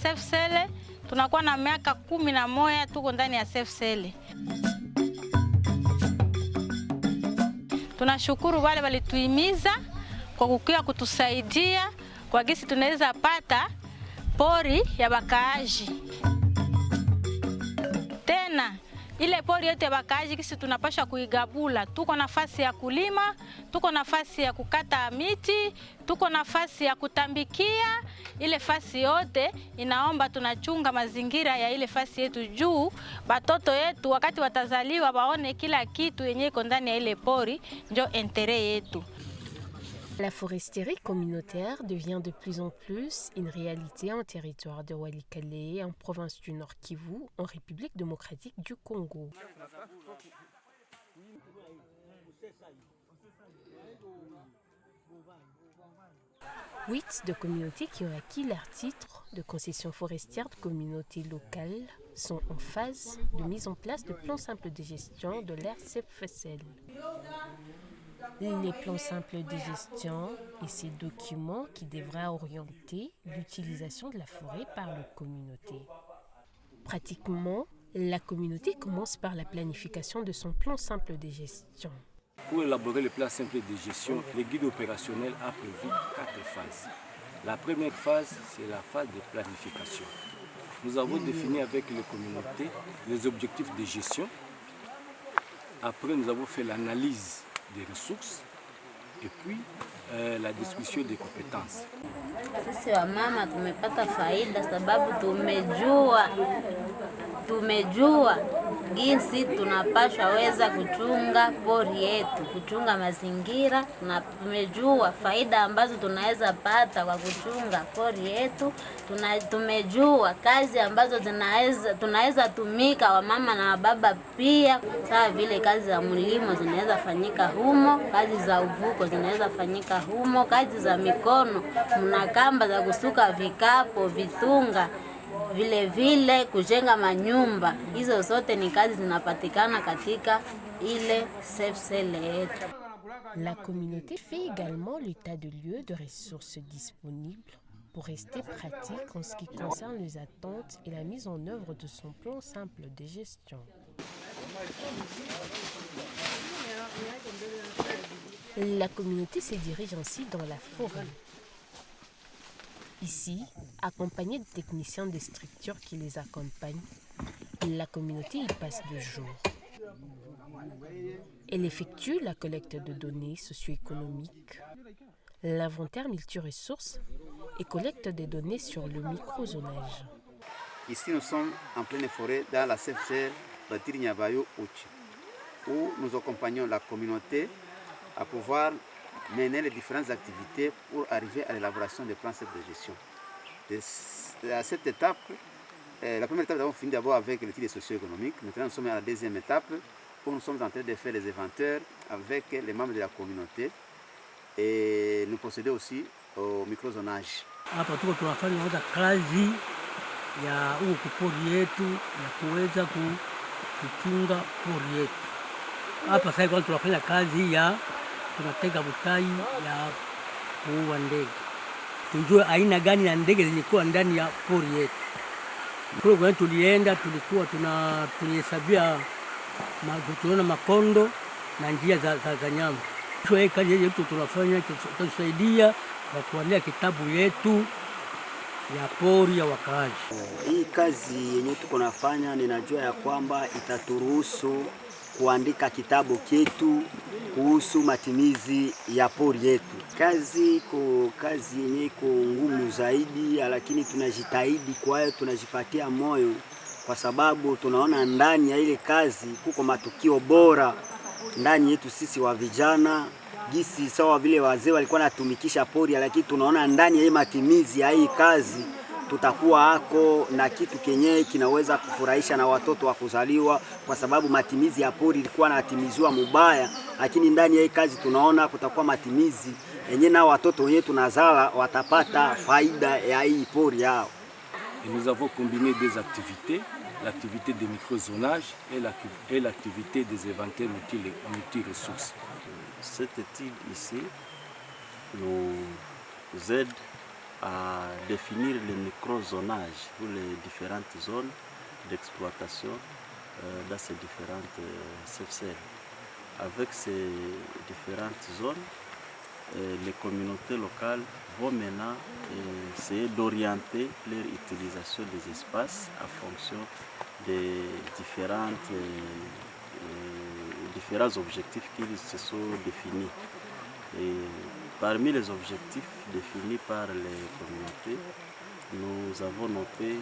safe cell, tunakuwa na miaka 11 tuko ndani ya safe cell. Tunashukuru wale walituhimiza kwa kukia kutusaidia kwa gisi tunaweza pata pori ya bakaaji. Tena ile pori yote ya bakaaji kisi tunapasha kuigabula. Tuko nafasi ya kulima, tuko nafasi ya kukata miti, tuko nafasi ya kutambikia. Ile fasi yote inaomba tunachunga mazingira ya ile fasi yetu juu batoto yetu wakati watazaliwa baone kila kitu yenye iko ndani ya ile pori, ndio intérêt yetu. La foresterie communautaire devient de plus en plus une réalité en territoire de Walikale, en province du Nord Kivu, en République démocratique du Congo. 8 de communautés qui ont acquis leur titre de concession forestière de communauté locale sont en phase de mise en place de plans simples de gestion de l'aire CFSL. Les plans simples de gestion et ces documents qui devraient orienter l'utilisation de la forêt par la communauté. Pratiquement, la communauté commence par la planification de son plan simple de gestion. Pour élaborer le plan simple de gestion, le guide opérationnel a prévu 4 phases. La première phase, c'est la phase de planification. Nous avons défini avec les communautés les objectifs de gestion. Après, nous avons fait l'analyse des ressources et puis la discussion des compétences. Sisi wamama tumepata faida sababu tumejua jinsi tunapaswa weza kuchunga pori yetu, kuchunga mazingira, na tumejua faida ambazo tunaweza pata kwa kuchunga pori yetu. Tumejua kazi ambazo tunaweza tumika wamama na wababa pia, sawa vile kazi za mlimo zinaweza fanyika humo, kazi za uvuko zinaweza fanyika humo, kazi za mikono, mna kamba za kusuka vikapo, vitunga, vile kujenga manyumba. Hizo zote ni kazi zinapatikana katika ile safe cell yetu. La communauté fait également l'état de lieu de ressources disponibles pour rester pratique en ce qui concerne les attentes et la mise en œuvre de son plan simple de gestion. La communauté se dirige ainsi dans la forêt. Ici, accompagnée de techniciens des structures qui les accompagnent, la communauté y passe 2 jours. Elle effectue la collecte de données socio-économiques, l'inventaire multiressources et collecte des données sur le microzonage. Ici, nous sommes en pleine forêt dans la CFC Batiri-Nyabayo-Uchi, où nous accompagnons la communauté à pouvoir mener les différentes activités pour arriver à l'élaboration des plans de gestion. À cette étape, la première étape, nous avons fini d'abord avec l'étude socio-économique. Maintenant, nous sommes à la deuxième étape où nous sommes en train de faire les inventaires avec les membres de la communauté et nous procédons aussi au microzonage. Hapa tuko tunafanya kazi ya huku pori yetu ya kuweza kuchunga pori yetu. Hapa sasa tunafanya kazi ya tunatega butai ya kuua ndege. Tujue aina gani ya ndege zilikuwa ndani ya pori yetu. Kwa tulienda tulikuwa tulihesabia tunaona makondo na njia za nyama. Hii kazi yetu tunafanya tutasaidia kwa kuandaa kitabu yetu ya pori ya wakaaji. Hii kazi yenye tuko nafanya ninajua ya kwamba itaturuhusu kuandika kitabu chetu kuhusu matimizi ya pori yetu. Kazi yenye iko ngumu zaidi, lakini tunajitahidi kwa hiyo tunajipatia moyo kwa sababu tunaona ndani ya ile kazi kuko matukio bora ndani yetu sisi wa vijana. Gisi sawa vile wazee walikuwa natumikisha pori, lakini tunaona ndani ya hii matimizi ya hii kazi tutakuwa hako na kitu kenye kinaweza kufurahisha na watoto wa kuzaliwa, kwa sababu matimizi ya pori ilikuwa natimiziwa mubaya, lakini ndani ya hii kazi tunaona kutakuwa matimizi yenye na watoto wenyewe tunazala watapata faida ya hii pori yao. Et nous avons combiné des activités, l'activité de microzonage et l'activité des inventaires multi-ressources. Cette étude ici nous aide à définir les micro-zonages pour les différentes zones d'exploitation dans ces différentes CFCL. Avec ces différentes zones, les communautés locales vont maintenant essayer d'orienter leur utilisation des espaces en fonction des différents objectifs qu'ils se sont définis. Et parmi les objectifs définis par les communautés, nous avons noté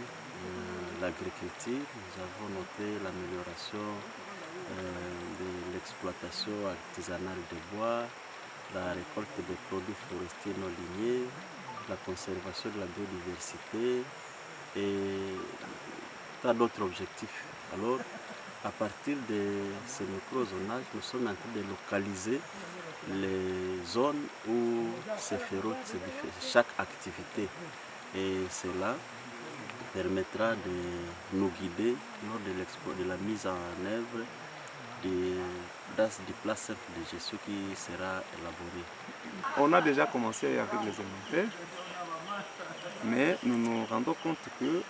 l'agriculture, nous avons noté l'amélioration de l'exploitation artisanale des bois, la récolte des produits forestiers non lignés, la conservation de la biodiversité et tas d'autres objectifs. Alors, à partir de ces micro-zonages, nous sommes en train de localiser les zones où se fera chaque activité. Et cela permettra de nous guider lors de la mise en œuvre du plan simple de gestion qui sera élaboré. On a déjà commencé avec les inventaires, mais nous nous rendons compte que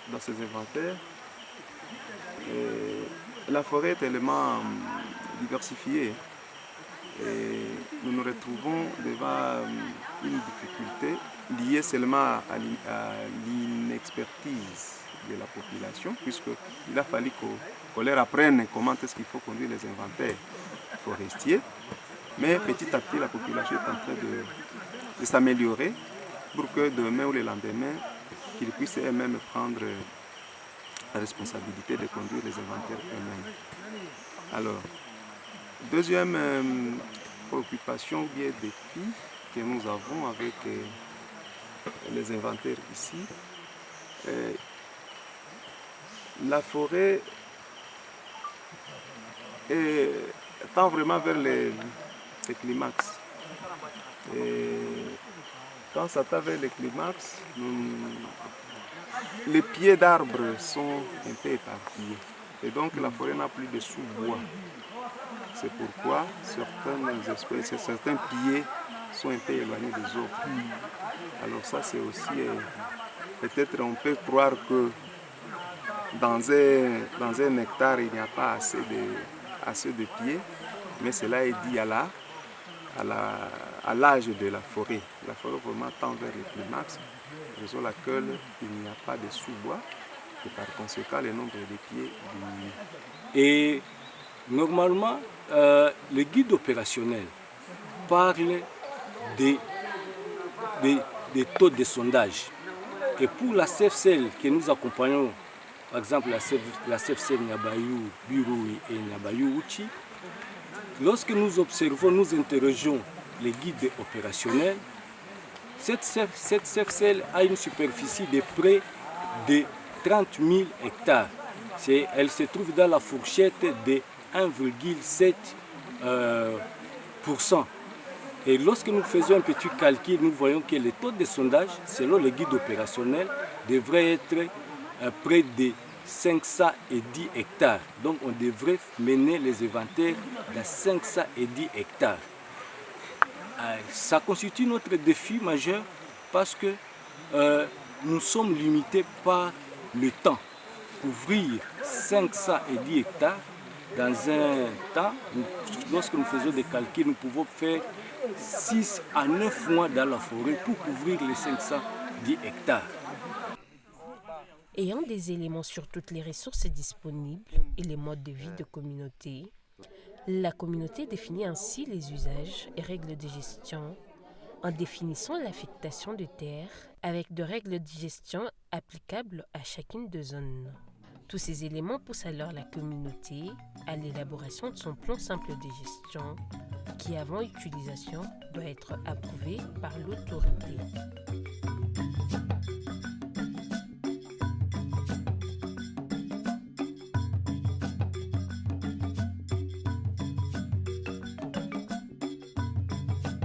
dans ces inventaires, la forêt est tellement diversifiée et nous nous retrouvons devant une difficulté liée seulement à l'inexpertise de la population, puisqu'il a fallu qu'on leur apprenne comment est-ce qu'il faut conduire les inventaires forestiers. Mais petit à petit, la population est en train de s'améliorer pour que demain ou le lendemain, qu'ils puissent eux-mêmes prendre la responsabilité de conduire les inventaires eux-mêmes. Alors, deuxième préoccupation ou bien défi que nous avons avec les inventaires ici, la forêt tend vraiment vers les climax. Et quand ça tend vers les climax, les pieds d'arbres sont un peu éparpillés. Et donc la forêt n'a plus de sous-bois. C'est pourquoi certaines espèces, certains pieds sont un peu éloignés des autres. Alors ça c'est aussi, peut-être on peut croire que dans un hectare il n'y a pas assez de pieds, mais cela est dû à l'âge de la forêt. La forêt vraiment tend vers le climax, raison pour laquelle il n'y a pas de sous-bois et par conséquent le nombre de pieds diminue. Et normalement, le guide opérationnel parle des taux de sondage. Et pour la CFCL que nous accompagnons, par exemple la CFCL Nyabayou, Biroui et Nyabayou Uchi, lorsque nous observons, nous interrogeons les guides opérationnels, cette CFCL a une superficie de près de 30 000 hectares. Elle se trouve dans la fourchette de 1,7%. Et lorsque nous faisons un petit calcul, nous voyons que le taux de sondage, selon le guide opérationnel, devrait être près de 510 hectares. Donc on devrait mener les inventaires de 510 hectares. Ça constitue notre défi majeur parce que nous sommes limités par le temps. Couvrir 510 hectares dans un temps, lorsque nous faisons des calculs, nous pouvons faire 6 à 9 mois dans la forêt pour couvrir les 510 hectares. Ayant des éléments sur toutes les ressources disponibles et les modes de vie de communauté, la communauté définit ainsi les usages et règles de gestion en définissant l'affectation de terres avec des règles de gestion applicables à chacune des zones. Tous ces éléments poussent alors la communauté à l'élaboration de son plan simple de gestion qui, avant utilisation, doit être approuvé par l'autorité.